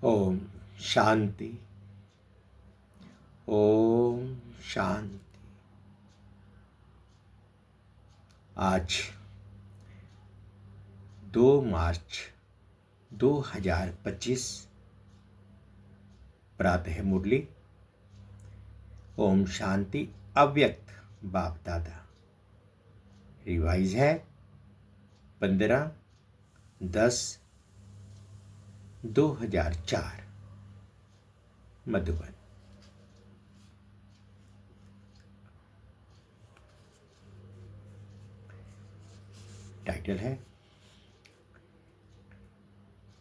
ओम शांति। ओम शांति। आज 2 मार्च 2025 प्रातः मुरली। ओम शांति अव्यक्त बाप दादा। रिवाइज है 15/10/2004 मधुबन। टाइटल है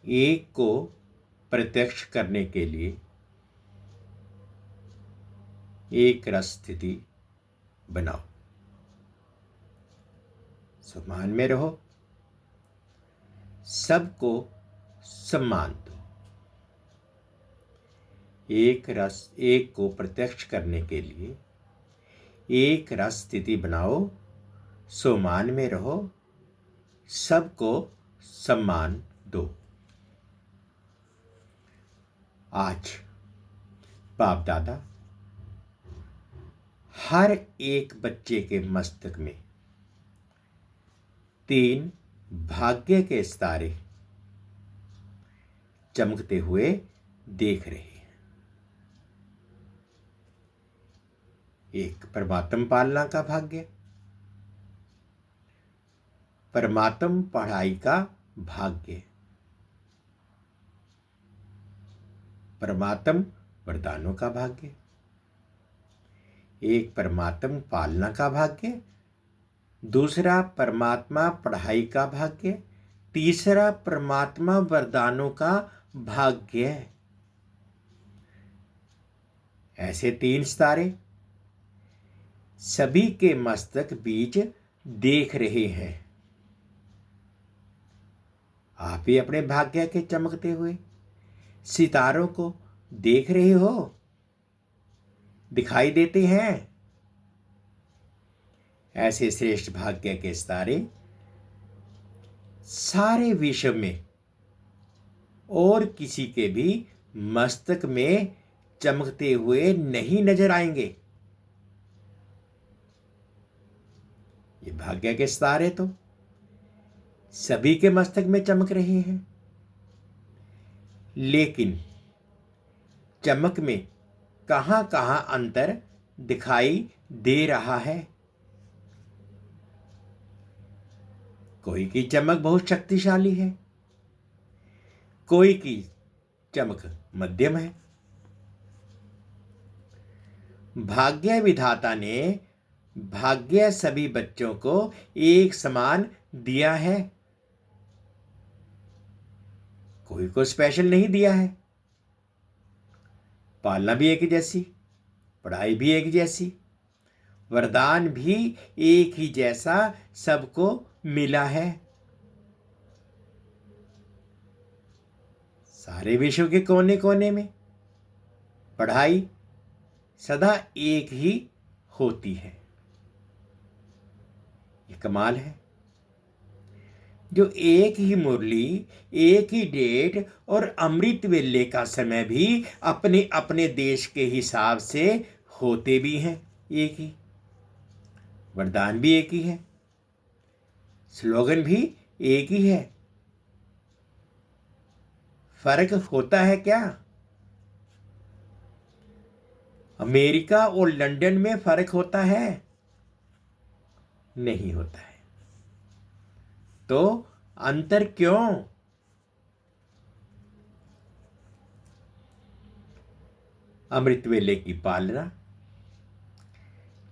एक को प्रत्यक्ष करने के लिए एक रस स्थिति बनाओ। सम्मान में रहो, सबको सम्मान दो। एक को प्रत्यक्ष करने के लिए एक रस स्थिति बनाओ। सम्मान में रहो, सबको सम्मान दो। आज बाप दादा हर एक बच्चे के मस्तक में 3 भाग्य के सितारे चमकते हुए देख रहे हैं। एक परमात्म पालना का भाग्य, परमात्म पढ़ाई का भाग्य, परमात्म वरदानों का भाग्य। एक परमात्म पालना का भाग्य, दूसरा परमात्मा पढ़ाई का भाग्य, तीसरा परमात्मा वरदानों का भाग्य। ऐसे 3 सितारे सभी के मस्तक बीच देख रहे हैं। आप भी अपने भाग्य के चमकते हुए सितारों को देख रहे हो, दिखाई देते हैं। ऐसे श्रेष्ठ भाग्य के सितारे सारे विश्व में और किसी के भी मस्तक में चमकते हुए नहीं नजर आएंगे। ये भाग्य के सितारे तो सभी के मस्तक में चमक रहे हैं, लेकिन चमक में कहां कहां अंतर दिखाई दे रहा है। कोई की चमक बहुत शक्तिशाली है, कोई की चमक मध्यम है। भाग्य विधाता ने भाग्य सभी बच्चों को एक समान दिया है, कोई को स्पेशल नहीं दिया है। पालना भी एक जैसी, पढ़ाई भी एक जैसी, वरदान भी एक ही जैसा सबको मिला है। सारे विश्व के कोने कोने में पढ़ाई सदा एक ही होती है। ये कमाल है। जो एक ही मुरली, एक ही डेट और अमृत वेले का समय भी अपने अपने देश के हिसाब से होते भी हैं एक ही, वरदान भी एक ही है, स्लोगन भी एक ही है। फर्क होता है क्या? अमेरिका और लंदन में फर्क होता है? नहीं होता है। तो अंतर क्यों? अमृत वेले की पालना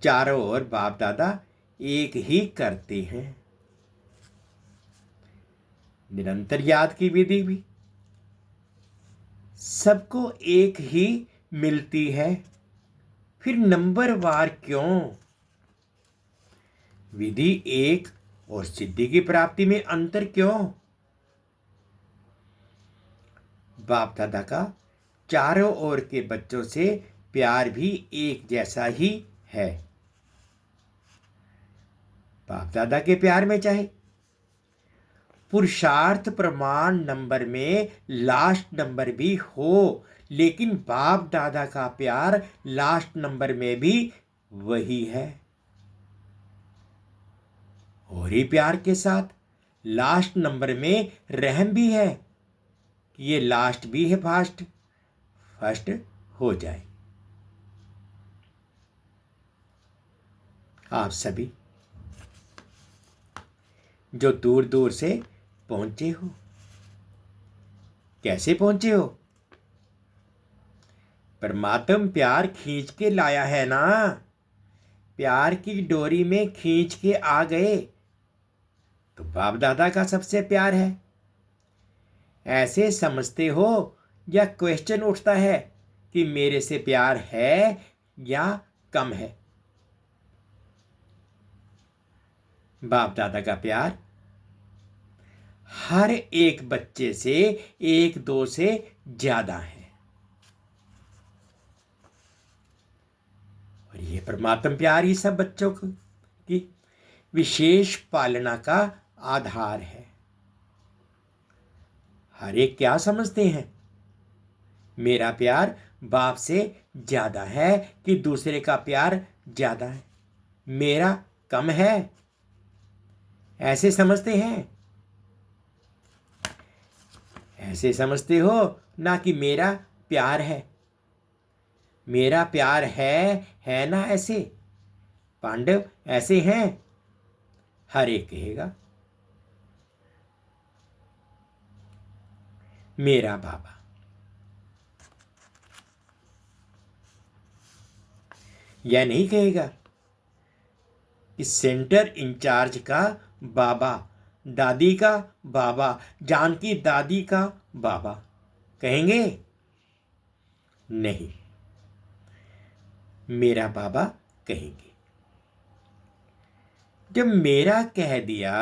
चारों ओर बाप दादा एक ही करते हैं। निरंतर याद की विधि भी सबको एक ही मिलती है, फिर नंबरवार क्यों? विधि एक और सिद्धि की प्राप्ति में अंतर क्यों? बाप दादा का चारों ओर के बच्चों से प्यार भी एक जैसा ही है। बाप दादा के प्यार में चाहे पुरुषार्थ प्रमाण नंबर में लास्ट नंबर भी हो, लेकिन बाप दादा का प्यार लास्ट नंबर में भी वही है। और ही प्यार के साथ लास्ट नंबर में रहम भी है कि ये लास्ट भी है फर्स्ट हो जाए। आप सभी जो दूर दूर से पहुंचे हो, कैसे पहुंचे हो? परमात्म प्यार खींच के लाया है ना, प्यार की डोरी में खींच के आ गए तो बाप दादा का सबसे प्यार है। ऐसे समझते हो या क्वेश्चन उठता है कि मेरे से प्यार है या कम है? बाप दादा का प्यार हर एक बच्चे से एक दो से ज्यादा है, और ये परमात्म प्यार ही सब बच्चों की विशेष पालना का आधार है। हर एक क्या समझते हैं? मेरा प्यार बाप से ज्यादा है कि दूसरे का प्यार ज्यादा है, मेरा कम है, ऐसे समझते हैं। ऐसे समझते हो ना कि मेरा प्यार है। मेरा प्यार है ना? ऐसे पांडव ऐसे हैं, हर एक कहेगा मेरा बाबा। यह नहीं कहेगा कि सेंटर इंचार्ज का बाबा, दादी का बाबा, जानकी दादी का बाबा। कहेंगे नहीं, मेरा बाबा कहेंगे। जब मेरा कह दिया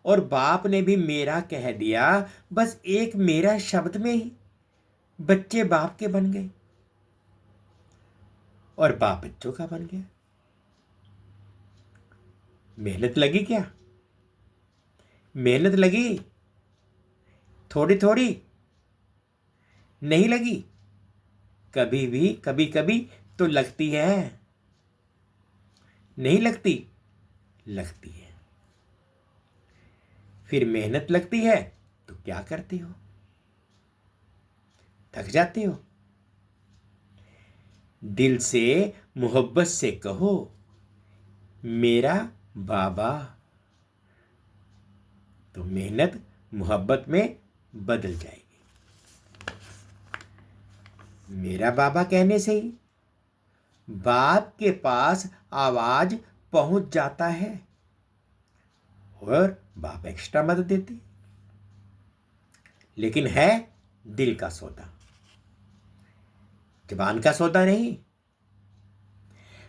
और बाप ने भी मेरा कह दिया, बस एक मेरा शब्द में ही बच्चे बाप के बन गए और बाप बच्चों का बन गया। मेहनत लगी क्या? मेहनत लगी? थोड़ी थोड़ी नहीं लगी, कभी भी कभी कभी तो लगती है। नहीं लगती? लगती है। फिर मेहनत लगती है तो क्या करते हो? थक जाते हो। दिल से मोहब्बत से कहो मेरा बाबा, तो मेहनत मोहब्बत में बदल जाएगी। मेरा बाबा कहने से ही बाप के पास आवाज पहुंच जाता है और बाप एक्स्ट्रा मदद देते। लेकिन है दिल का सौदा, जबान का सौदा नहीं,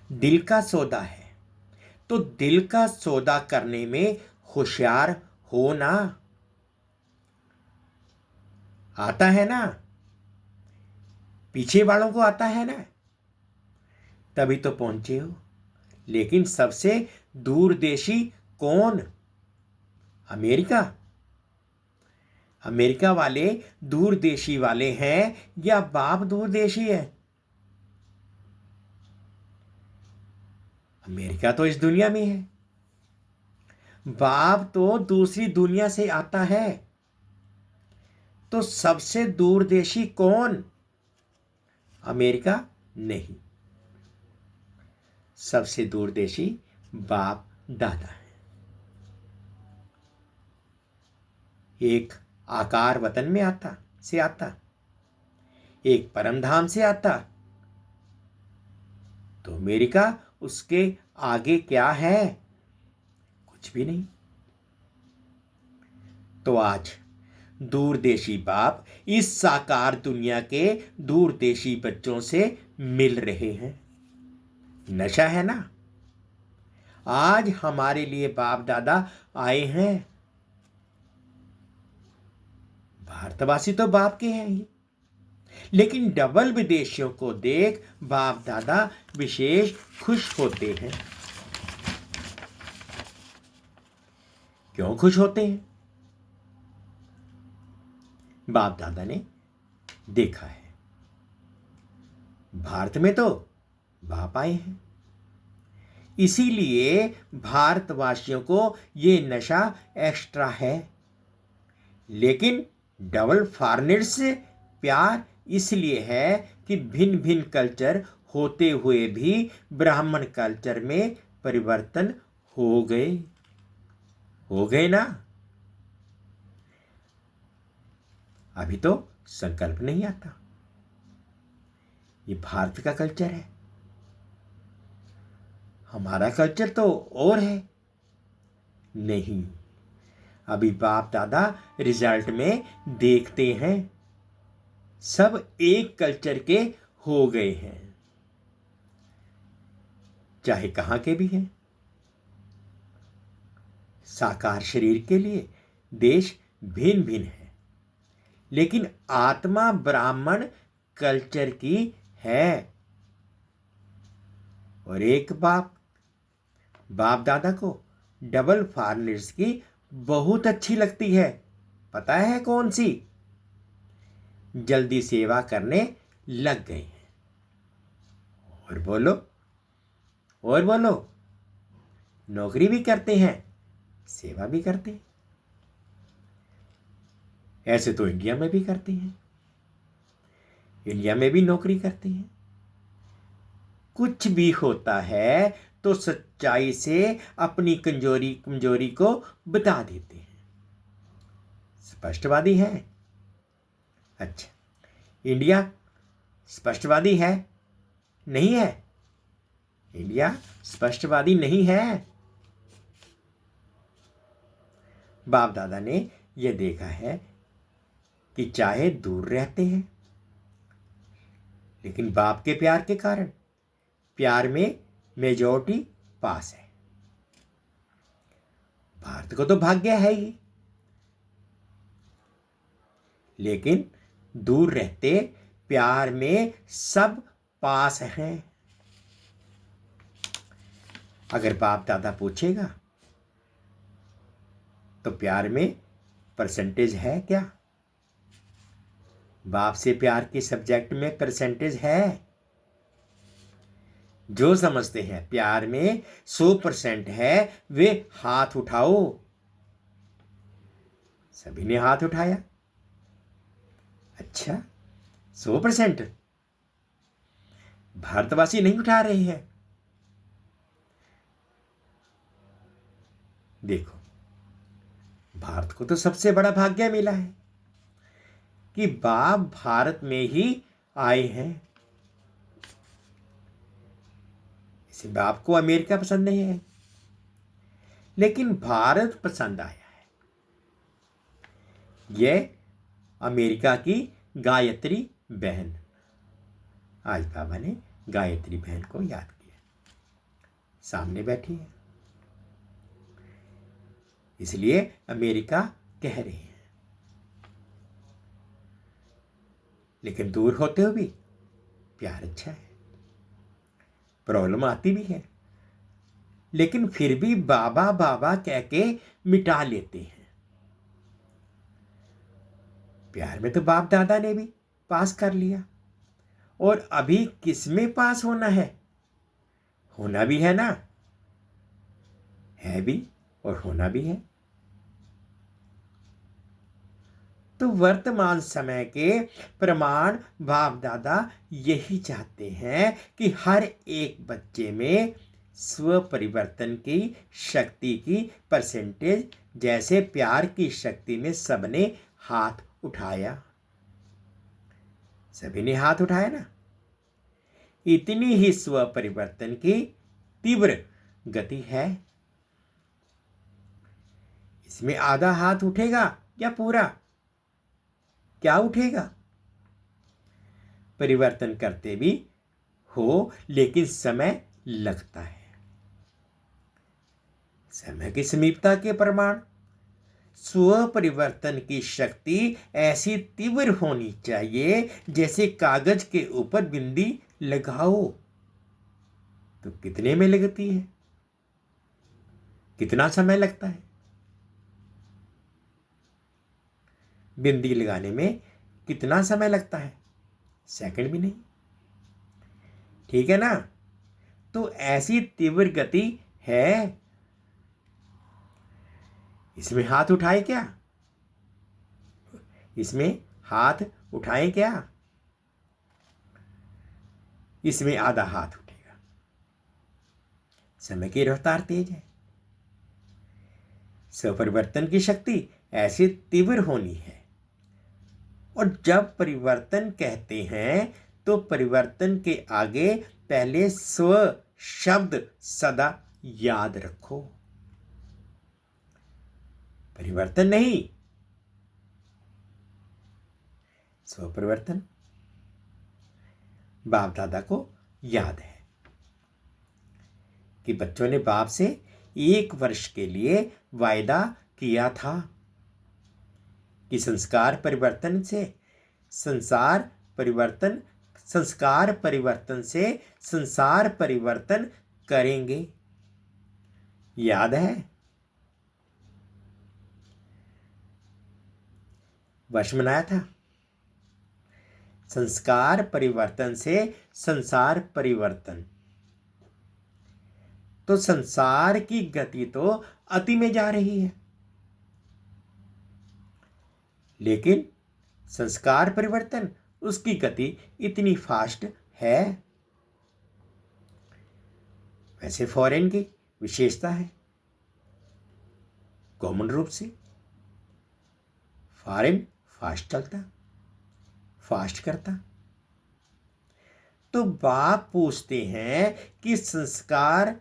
दिल का सौदा है। तो दिल का सौदा करने में होशियार हो ना। आता है ना, पीछे वालों को आता है ना, तभी तो पहुंचे हो। लेकिन सबसे दूरदेशी कौन? अमेरिका? अमेरिका वाले दूरदेशी वाले हैं या बाप दूरदेशी है? अमेरिका तो इस दुनिया में है, बाप तो दूसरी दुनिया से आता है। तो सबसे दूरदेशी कौन? अमेरिका नहीं, सबसे दूरदेशी बाप दादा है। एक आकार वतन में आता, एक परमधाम से आता, तो अमेरिका उसके आगे क्या है? कुछ भी नहीं। तो आज दूरदेशी बाप इस साकार दुनिया के दूरदेशी बच्चों से मिल रहे हैं। नशा है ना। आज हमारे लिए बाप दादा आए हैं। भारतवासी तो बाप के हैं ही, लेकिन डबल विदेशियों को देख बाप दादा विशेष खुश होते हैं। क्यों खुश होते हैं? बाप दादा ने देखा है। भारत में तो बाप आए हैं, इसीलिए भारतवासियों को ये नशा एक्स्ट्रा है। लेकिन डबल फॉरेनर्स से प्यार इसलिए है कि भिन्न भिन्न कल्चर होते हुए भी ब्राह्मण कल्चर में परिवर्तन हो गए ना। अभी तो संकल्प नहीं आता। ये भारत का कल्चर है, हमारा कल्चर तो और है। नहीं, अभी बाप दादा रिजल्ट में देखते हैं, सब एक कल्चर के हो गए हैं, चाहे कहां के भी हैं। साकार शरीर के लिए देश भिन्न भिन्न है, लेकिन आत्मा ब्राह्मण कल्चर की है। और एक बाप दादा को डबल फॉरेनर्स की बहुत अच्छी लगती है। पता है कौन सी? जल्दी सेवा करने लग गए हैं। और बोलो, और बोलो, नौकरी भी करते हैं, सेवा भी करते हैं। ऐसे तो इंडिया में भी करते हैं, इंडिया में भी नौकरी करते हैं। कुछ भी होता है तो सच्चाई से अपनी कमजोरी को बता देते हैं। स्पष्टवादी है। अच्छा, इंडिया स्पष्टवादी है? नहीं है। इंडिया स्पष्टवादी नहीं है। बाप दादा ने यह देखा है कि चाहे दूर रहते हैं, लेकिन बाप के प्यार के कारण प्यार में मेजॉरिटी पास है। भारत को तो भाग्य है ही, लेकिन दूर रहते प्यार में सब पास हैं। अगर बाप दादा पूछेगा तो प्यार में परसेंटेज है क्या? बाप से प्यार के सब्जेक्ट में परसेंटेज है? जो समझते हैं प्यार में 100% है वे हाथ उठाओ। सभी ने हाथ उठाया। अच्छा, 100% भारतवासी नहीं उठा रहे हैं। देखो, भारत को तो सबसे बड़ा भाग्य मिला है कि बाप भारत में ही आए हैं। इसे बाप को अमेरिका पसंद नहीं है, लेकिन भारत पसंद आया है। यह अमेरिका की गायत्री बहन, आज बाबा ने गायत्री बहन को याद किया, सामने बैठी है, इसलिए अमेरिका कह रही है। लेकिन दूर होते हुए भी प्यार अच्छा है। प्रॉब्लम आती भी है, लेकिन फिर भी बाबा बाबा कह के मिटा लेते हैं। प्यार में तो बाप दादा ने भी पास कर लिया, और अभी किस में पास होना है? होना भी है ना, है भी और होना भी है। तो वर्तमान समय के प्रमाण बाप दादा यही चाहते हैं कि हर एक बच्चे में स्व परिवर्तन की शक्ति की परसेंटेज, जैसे प्यार की शक्ति में सबने हाथ उठाया, सभी ने हाथ उठाया ना, इतनी ही स्व परिवर्तन की तीव्र गति है। इसमें आधा हाथ उठेगा या पूरा? क्या उठेगा? परिवर्तन करते भी हो, लेकिन समय लगता है। समय की समीपता के प्रमाण स्व परिवर्तन की शक्ति ऐसी तीव्र होनी चाहिए जैसे कागज के ऊपर बिंदी लगाओ। तो कितने में लगती है? कितना समय लगता है? बिंदी लगाने में कितना समय लगता है? सेकंड भी नहीं। ठीक है ना? तो ऐसी तीव्र गति है। इसमें हाथ उठाए क्या? इसमें हाथ उठाए क्या? इसमें आधा हाथ उठेगा। समय की रफ्तार तेज है। स्वपरिवर्तन की शक्ति ऐसी तीव्र होनी है। और जब परिवर्तन कहते हैं तो परिवर्तन के आगे पहले स्व शब्द सदा याद रखो। परिवर्तन नहीं, स्व परिवर्तन। बाप दादा को याद है कि बच्चों ने बाप से 1 वर्ष के लिए वायदा किया था कि संस्कार परिवर्तन से संसार परिवर्तन, संस्कार परिवर्तन से संसार परिवर्तन करेंगे। याद है? वर्ष मनाया था। संस्कार परिवर्तन से संसार परिवर्तन। तो संसार की गति तो अति में जा रही है, लेकिन संस्कार परिवर्तन उसकी गति इतनी फास्ट है। वैसे फॉरेन की विशेषता है, कॉमन रूप से फॉरेन फास्ट चलता, फास्ट करता। तो बाप पूछते हैं कि संस्कार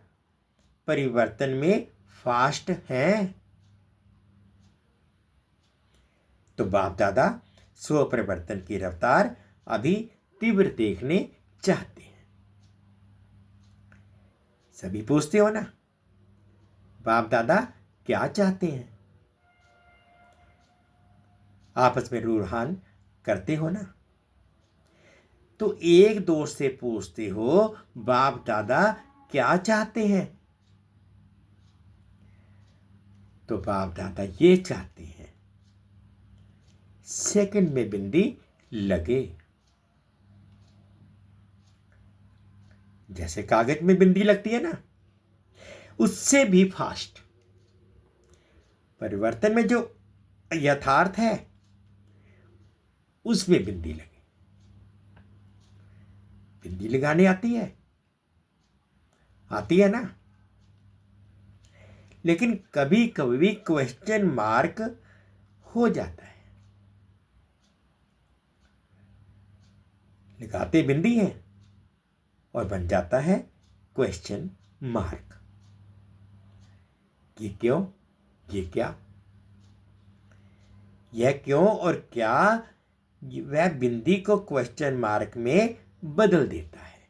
परिवर्तन में फास्ट हैं? तो बाप दादा स्व परिवर्तन की रफ्तार अभी तीव्र देखने चाहते हैं। सभी पूछते हो ना, बाप दादा क्या चाहते हैं? आपस में रूहान करते हो ना? तो एक दोस्त से पूछते हो, बाप दादा क्या चाहते हैं? तो बाप दादा ये चाहते हैं सेकंड में बिंदी लगे। जैसे कागज में बिंदी लगती है ना, उससे भी फास्ट। परिवर्तन में जो यथार्थ है उसमें बिंदी लगे। बिंदी लगाने आती है? आती है ना? लेकिन कभी कभी क्वेश्चन मार्क हो जाता है। लगाते बिंदी है और बन जाता है क्वेश्चन मार्क। ये क्यों? ये क्या? यह क्यों और क्या वह बिंदी को क्वेश्चन मार्क में बदल देता है।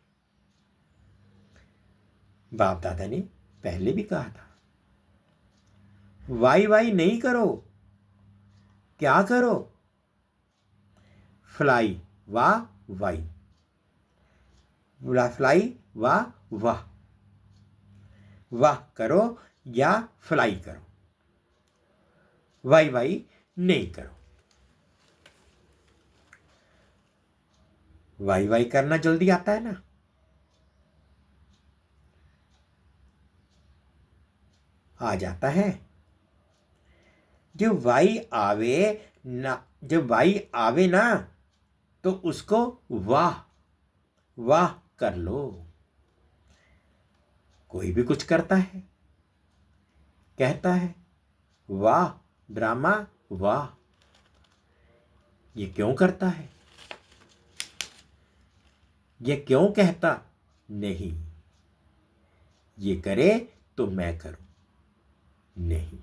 बाप दादा ने पहले भी कहा था, वाई वाई नहीं करो। क्या करो? फ्लाई वाह वाई, फ्लाई वाह वाह। वाह करो या फ्लाई करो, वाई वाई नहीं करो। वाई वाई करना जल्दी आता है ना? आ जाता है। जब वाई आवे ना, जब वाई आवे ना तो उसको वाह वाह कर लो। कोई भी कुछ करता है, कहता है वाह ड्रामा वाह, ये क्यों करता है? ये क्यों कहता नहीं? ये करे तो मैं करूं नहीं।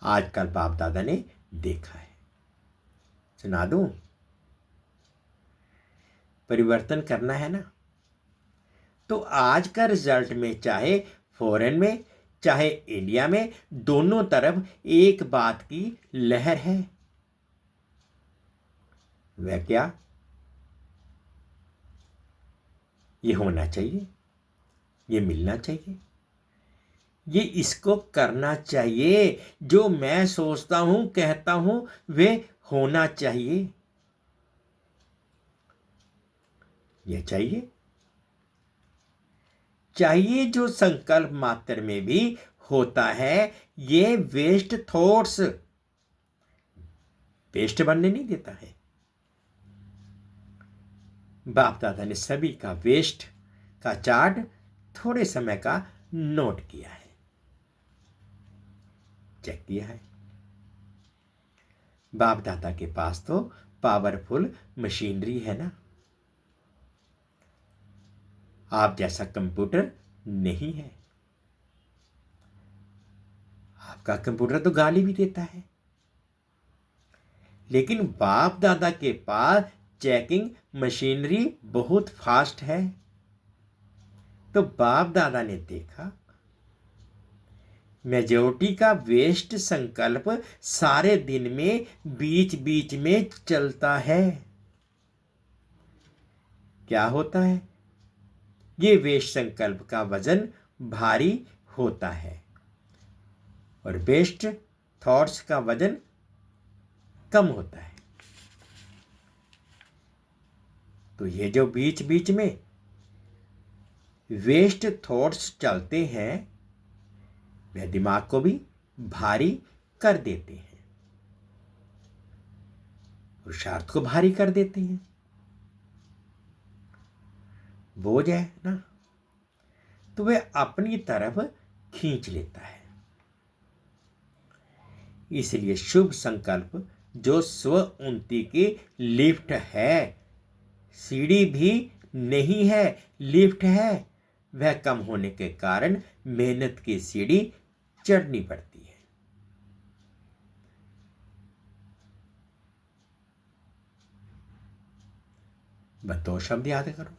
आजकल बाप दादा ने देखा है, सुना दूं? परिवर्तन करना है ना, तो आज का रिजल्ट में चाहे फॉरेन में चाहे इंडिया में, दोनों तरफ एक बात की लहर है। वह क्या? ये होना चाहिए, ये मिलना चाहिए, ये इसको करना चाहिए, जो मैं सोचता हूं कहता हूं वे होना चाहिए। ये चाहिए जो संकल्प मात्र में भी होता है। ये वेस्ट थॉट्स वेस्ट बनने नहीं देता है। बाप दादा ने सभी का वेस्ट का चार्ट थोड़े समय का नोट किया है, चेक किया है। बाप दादा के पास तो पावरफुल मशीनरी है ना, आप जैसा कंप्यूटर नहीं है। आपका कंप्यूटर तो गाली भी देता है, लेकिन बाप दादा के पास चेकिंग मशीनरी बहुत फास्ट है। तो बाप दादा ने देखा मेजॉरिटी का वेस्ट संकल्प सारे दिन में बीच बीच में चलता है। क्या होता है? ये वेस्ट संकल्प का वजन भारी होता है और बेस्ट थॉट्स का वजन कम होता है। तो ये जो बीच बीच में वेस्ट थॉट्स चलते हैं वह दिमाग को भी भारी कर देते हैं, पुरुषार्थ को भारी कर देते हैं। बोझ है ना, तो वह अपनी तरफ खींच लेता है। इसलिए शुभ संकल्प जो स्व उन्नति की लिफ्ट है, सीढ़ी भी नहीं है, लिफ्ट है, वह कम होने के कारण मेहनत की सीढ़ी चढ़नी पड़ती है। बस 2 शब्द याद करो।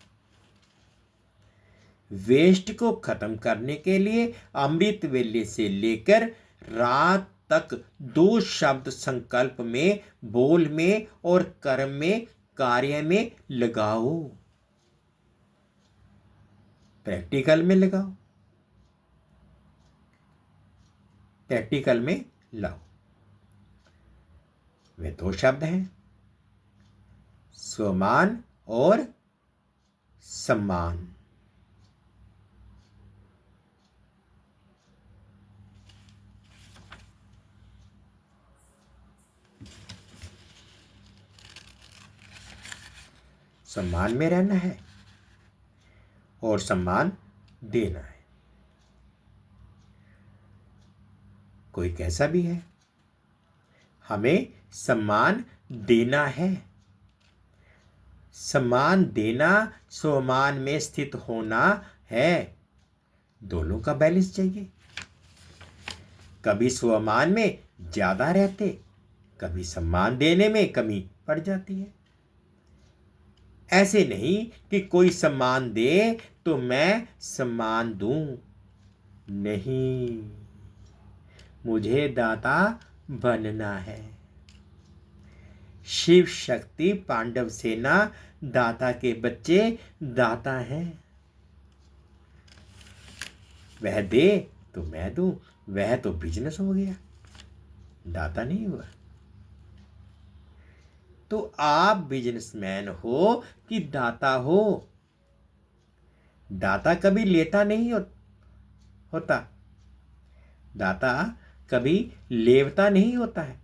वेस्ट को खत्म करने के लिए अमृत वेले से लेकर रात तक 2 शब्द संकल्प में, बोल में और कर्म में, कार्य में लगाओ। प्रैक्टिकल में लगाओ, प्रैक्टिकल में लाओ। वे 2 शब्द हैं, स्वमान और सम्मान। सम्मान में रहना है और सम्मान देना है। कोई कैसा भी है, हमें सम्मान देना है। सम्मान देना स्वमान में स्थित होना है। दोनों का बैलेंस चाहिए। कभी स्वमान में ज्यादा रहते, कभी सम्मान देने में कमी पड़ जाती है। ऐसे नहीं कि कोई सम्मान दे तो मैं सम्मान दूं, नहीं, मुझे दाता बनना है। शिव शक्ति पांडव सेना दाता के बच्चे दाता हैं। वह दे तो मैं दूं, वह तो बिजनेस हो गया, दाता नहीं हुआ। तो आप बिजनेसमैन हो कि दाता हो? दाता कभी लेता नहीं होता, दाता कभी लेवता नहीं होता है।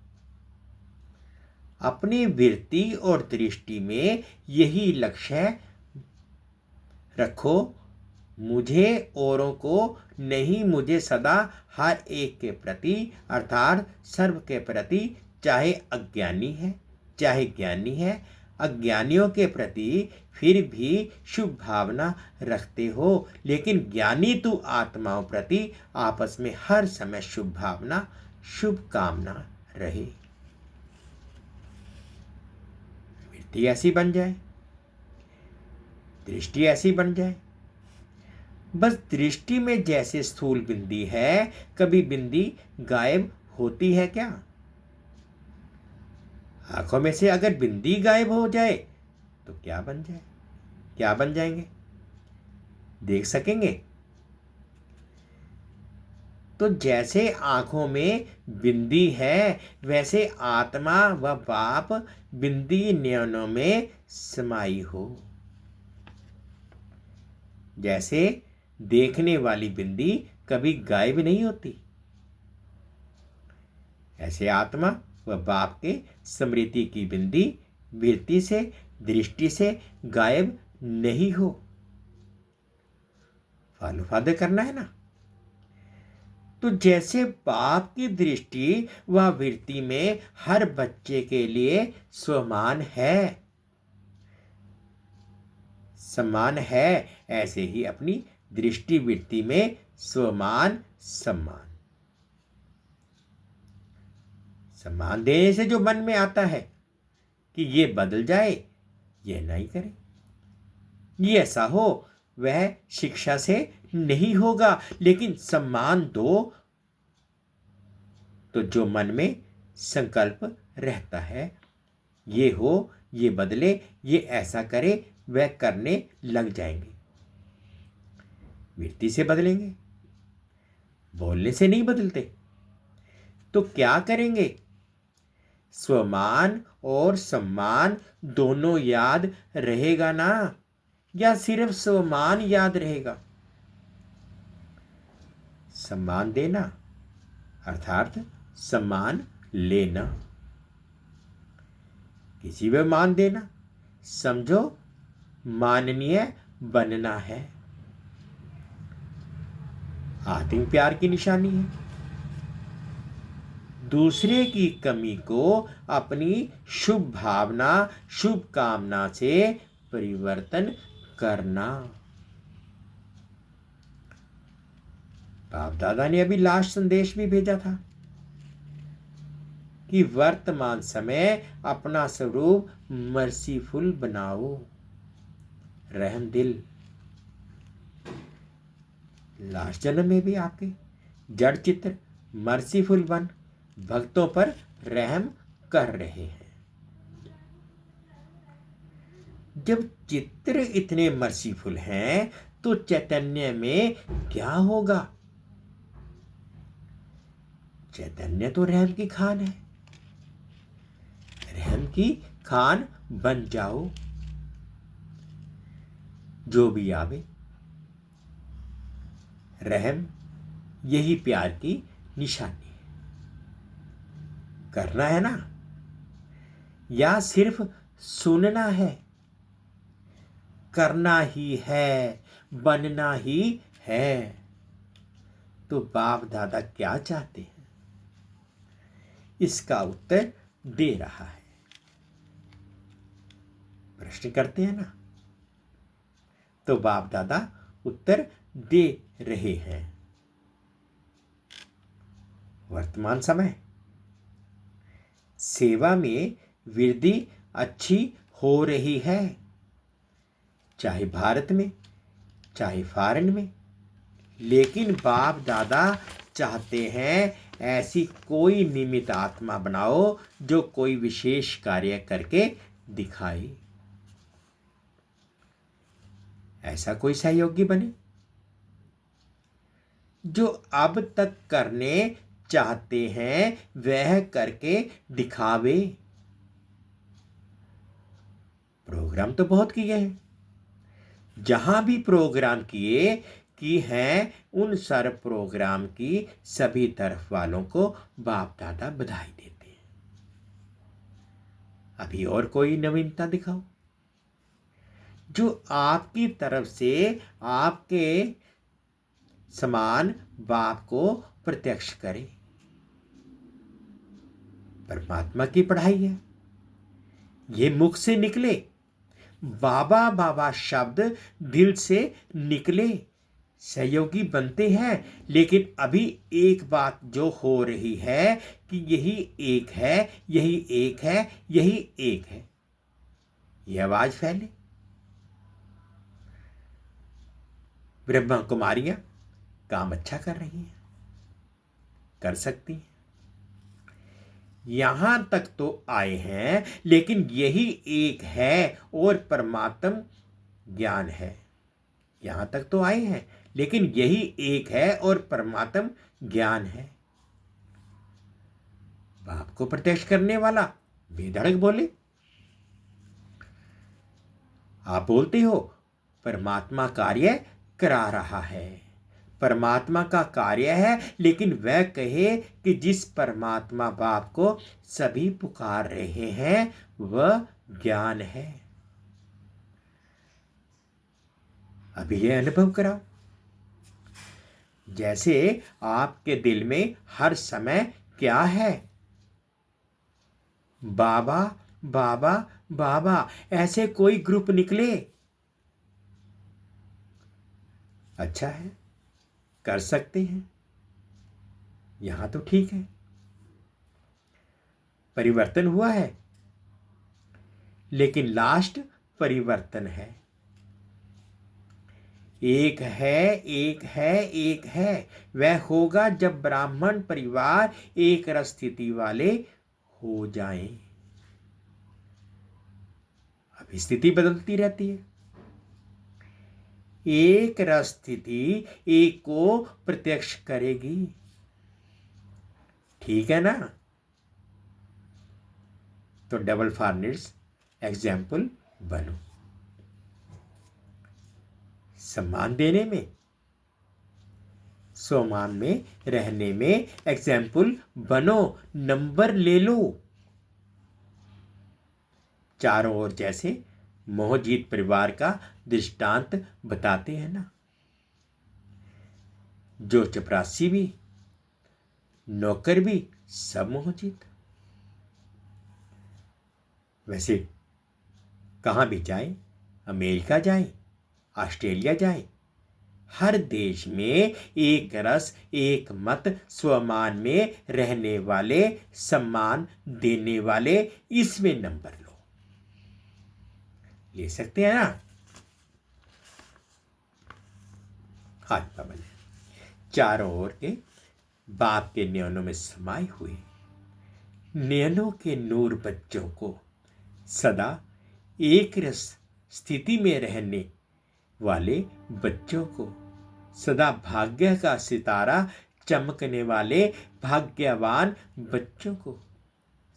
अपनी वृत्ति और दृष्टि में यही लक्ष्य रखो, मुझे औरों को नहीं, मुझे सदा हर एक के प्रति अर्थात सर्व के प्रति, चाहे अज्ञानी है चाहे ज्ञानी है, अज्ञानियों के प्रति फिर भी शुभ भावना रखते हो, लेकिन ज्ञानी तू आत्माओं प्रति आपस में हर समय शुभ भावना, शुभ कामना रहे। वृत्ति ऐसी बन जाए, दृष्टि ऐसी बन जाए। बस दृष्टि में जैसे स्थूल बिंदी है, कभी बिंदी गायब होती है क्या? आंखों में से अगर बिंदी गायब हो जाए तो क्या बन जाए, क्या बन जाएंगे? देख सकेंगे? तो जैसे आंखों में बिंदी है, वैसे आत्मा व बाप बिंदी नयनों में समाई हो। जैसे देखने वाली बिंदी कभी गायब नहीं होती, ऐसे आत्मा व बाप के स्मृति की बिंदी वृत्ति से, दृष्टि से गायब नहीं हो। फॉलो फादर करना है ना। तो जैसे बाप की दृष्टि व वृत्ति में हर बच्चे के लिए समान है, समान है, ऐसे ही अपनी दृष्टि वृत्ति में समान सम्मान। सम्मान देने से जो मन में आता है कि ये बदल जाए, ये नहीं करे, ये ऐसा हो, वह शिक्षा से नहीं होगा। लेकिन सम्मान दो तो जो मन में संकल्प रहता है, ये हो, ये बदले, ये ऐसा करे, वह करने लग जाएंगे। वृत्ति से बदलेंगे, बोलने से नहीं बदलते। तो क्या करेंगे? स्वमान और सम्मान दोनों याद रहेगा ना, या सिर्फ स्वमान याद रहेगा? सम्मान देना अर्थात सम्मान लेना, किसी में मान देना, समझो माननीय बनना है, आत्मिक प्यार की निशानी है। दूसरे की कमी को अपनी शुभ भावना, शुभ कामना से परिवर्तन करना। बाप दादा ने अभी लास्ट संदेश भी भेजा था कि वर्तमान समय अपना स्वरूप मर्सीफुल बनाओ, रहम दिल। लास्ट जन्म में भी आपके जड़ चित्र मर्सीफुल बन भक्तों पर रहम कर रहे हैं। जब चित्र इतने मर्सीफुल हैं तो चैतन्य में क्या होगा? चैतन्य तो रहम की खान है। रहम की खान बन जाओ, जो भी आवे। रहम यही प्यार की निशानी है। करना है ना, या सिर्फ सुनना है? करना ही है, बनना ही है। तो बाप दादा क्या चाहते हैं, इसका उत्तर दे रहा है। प्रश्न करते हैं ना, तो बाप दादा उत्तर दे रहे हैं। वर्तमान समय सेवा में वृद्धि अच्छी हो रही है, चाहे भारत में चाहे फॉरेन में। लेकिन बाप दादा चाहते हैं ऐसी कोई निमित्त आत्मा बनाओ जो कोई विशेष कार्य करके दिखाए। ऐसा कोई सहयोगी बने जो अब तक करने चाहते हैं वह करके दिखावे। प्रोग्राम तो बहुत किए हैं, जहां भी प्रोग्राम किए की हैं, उन सारे प्रोग्राम की सभी तरफ वालों को बाप दादा बधाई देते हैं। अभी और कोई नवीनता दिखाओ जो आपकी तरफ से आपके समान बाप को प्रत्यक्ष करे। परमात्मा की पढ़ाई है, ये मुख से निकले, बाबा बाबा शब्द दिल से निकले, सहयोगी बनते हैं। लेकिन अभी एक बात जो हो रही है कि यही एक है, यही एक है, यही एक है, यह आवाज फैले। ब्रह्मा कुमारियां काम अच्छा कर रही हैं, कर सकती हैं, यहां तक तो आए हैं। लेकिन यही एक है और परमात्म ज्ञान है। यहां तक तो आए हैं, लेकिन यही एक है और परमात्म ज्ञान है। बाप को प्रत्यक्ष करने वाला बेधड़क बोले, आप बोलते हो परमात्मा कार्य करा रहा है, परमात्मा का कार्य है, लेकिन वह कहे कि जिस परमात्मा बाप को सभी पुकार रहे हैं वह ज्ञान है। अभी यह अनुभव कराओ। जैसे आपके दिल में हर समय क्या है? बाबा बाबा बाबा, ऐसे कोई ग्रुप निकले, अच्छा है, कर सकते हैं, यहां तो ठीक है। परिवर्तन हुआ है, लेकिन लास्ट परिवर्तन है। एक है, एक है, एक है। वह होगा जब ब्राह्मण परिवार एक रस स्थिति वाले हो जाएं। अब स्थिति बदलती रहती है। एक रस स्थिति एक को प्रत्यक्ष करेगी, ठीक है ना? तो डबल फॉरनेट्स एग्जाम्पल बनो। सम्मान देने में, स्वमान में रहने में एग्जाम्पल बनो, नंबर ले लो। चारों ओर जैसे मोहजीत परिवार का दृष्टांत बताते हैं ना, जो चपरासी भी, नौकर भी, सब मोहजीत। वैसे कहाँ भी जाएं, अमेरिका जाएं, ऑस्ट्रेलिया जाएं, हर देश में एक रस एक मत स्वमान में रहने वाले, सम्मान देने वाले, इसमें नंबर लो। ले सकते हैं ना? हाथ बाबा ने चारों ओर के बाप के नयनों में समाये हुए नयनों के नूर बच्चों को सदा एक रस स्थिति में रहने वाले बच्चों को, सदा भाग्य का सितारा चमकने वाले भाग्यवान बच्चों को,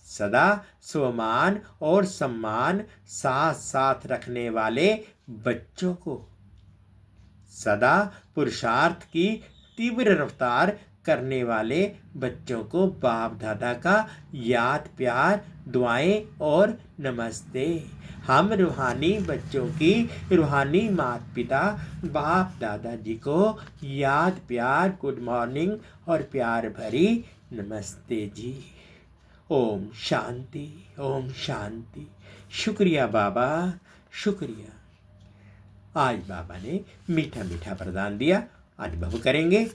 सदा स्वमान और सम्मान साथ साथ रखने वाले बच्चों को, सदा पुरुषार्थ की तीव्र रफ्तार करने वाले बच्चों को बाप दादा का याद, प्यार, दुआएं और नमस्ते। हम रूहानी बच्चों की रूहानी माता पिता बाप दादाजी को याद, प्यार, गुड मॉर्निंग और प्यार भरी नमस्ते जी। ओम शांति, ओम शांति। शुक्रिया बाबा, शुक्रिया। आज बाबा ने मीठा मीठा वरदान दिया, अनुभव करेंगे।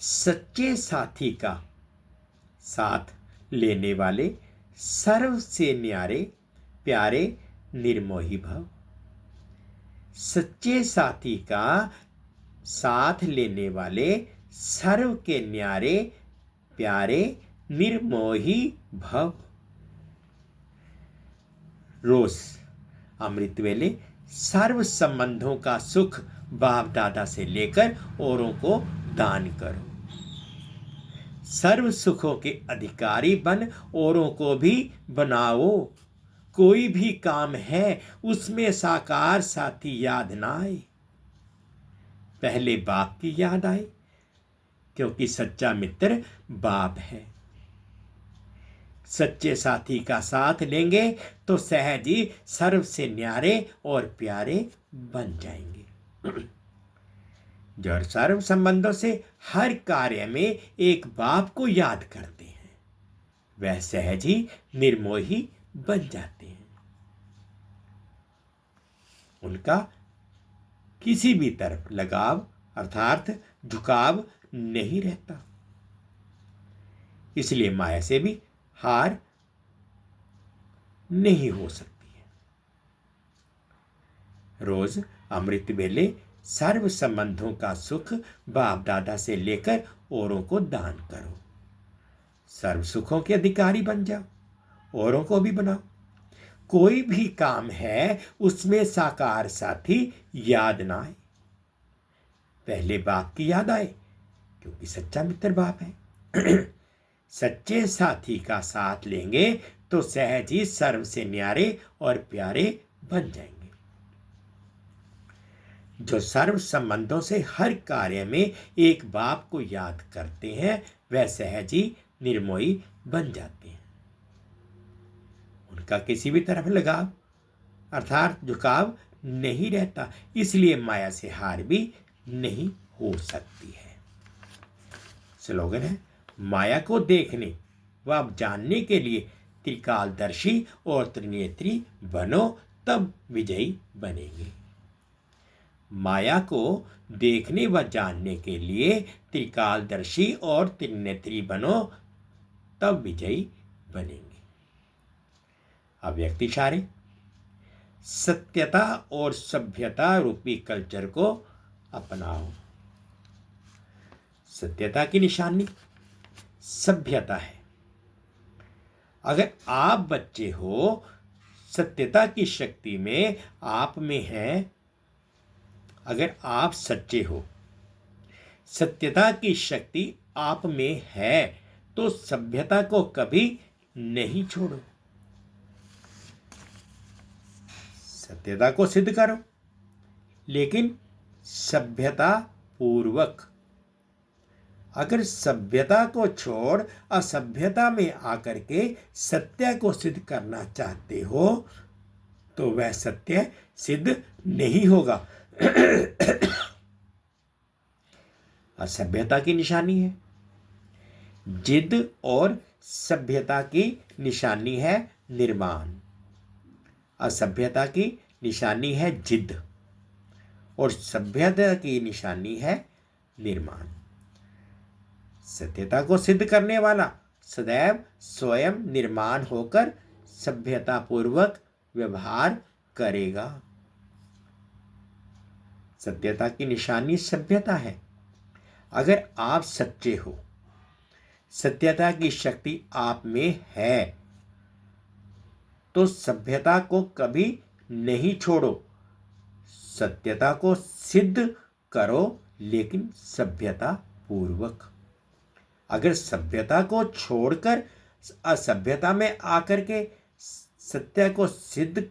सच्चे साथी का साथ लेने वाले सर्व से न्यारे प्यारे निर्मोही भव। सच्चे साथी का साथ लेने वाले सर्व के न्यारे प्यारे निर्मोही भव। रोज अमृत वेले सर्व संबंधों का सुख बाप दादा से लेकर औरों को दान करो। सर्व सुखों के अधिकारी बन औरों को भी बनाओ। कोई भी काम है उसमें साकार साथी याद ना आए, पहले बाप की याद आए, क्योंकि सच्चा मित्र बाप है। सच्चे साथी का साथ लेंगे तो सहज ही सर्व से न्यारे और प्यारे बन जाएंगे। जो सर्व संबंधों से हर कार्य में एक बाप को याद करते हैं, वह सहज ही निर्मोही बन जाते हैं। उनका किसी भी तरफ लगाव अर्थात झुकाव नहीं रहता। इसलिए माया से भी हार नहीं हो सकती है। रोज अमृत वेले सर्व संबंधों का सुख बाप दादा से लेकर औरों को दान करो। सर्व सुखों के अधिकारी बन जाओ, औरों को भी बनाओ। कोई भी काम है उसमें साकार साथी याद ना आए, पहले बाप की याद आए, क्योंकि सच्चा मित्र बाप है। सच्चे साथी का साथ लेंगे तो सहज ही सर्व से न्यारे और प्यारे बन जाएंगे। जो सर्व संबंधों से हर कार्य में एक बाप को याद करते हैं वह सहज ही निर्मोही बन जाते हैं। उनका किसी भी तरफ लगाव अर्थात झुकाव नहीं रहता, इसलिए माया से हार भी नहीं हो सकती है। स्लोगन है, माया को देखने व जानने के लिए त्रिकालदर्शी और त्रिनेत्री बनो, तब विजयी बनेंगे। माया को देखने व जानने के लिए त्रिकालदर्शी और त्रिनेत्री बनो, तब विजयी बनेंगे। अव्यक्त इशारे, सत्यता और सभ्यता रूपी कल्चर को अपनाओ। सत्यता की निशानी सभ्यता है। अगर आप बच्चे हो, सत्यता की शक्ति में आप में है। अगर आप सच्चे हो, सत्यता की शक्ति आप में है, तो सभ्यता को कभी नहीं छोड़ो। सत्यता को सिद्ध करो, लेकिन सभ्यता पूर्वक। अगर सभ्यता को छोड़ असभ्यता में आकर के सत्य को सिद्ध करना चाहते हो तो वह सत्य सिद्ध नहीं होगा। असभ्यता की निशानी है जिद और सभ्यता की निशानी है निर्माण। असभ्यता की निशानी है जिद और सभ्यता की निशानी है निर्माण। सत्यता को सिद्ध करने वाला सदैव स्वयं निर्माण होकर सभ्यता पूर्वक व्यवहार करेगा। सत्यता की निशानी सभ्यता है। अगर आप सच्चे हो, सत्यता की शक्ति आप में है, तो सभ्यता को कभी नहीं छोड़ो। सत्यता को सिद्ध करो, लेकिन सभ्यता पूर्वक। अगर सभ्यता को छोड़कर असभ्यता में आकर के सत्य को सिद्ध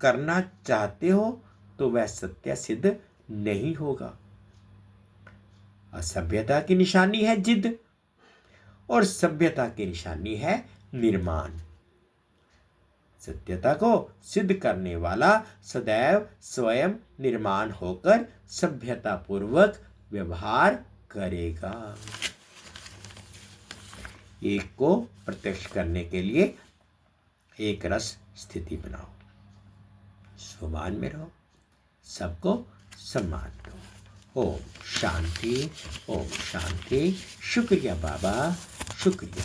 करना चाहते हो तो वह सत्य सिद्ध नहीं होगा। असभ्यता की निशानी है जिद और सभ्यता की निशानी है निर्माण। सत्यता को सिद्ध करने वाला सदैव स्वयं निर्माण होकर सभ्यता पूर्वक व्यवहार करेगा। एक को प्रत्यक्ष करने के लिए एक रस स्थिति बनाओ। स्वमान में रहो, सबको सम्मान दो। ओम शांति, ओम शांति। शुक्रिया बाबा, शुक्रिया।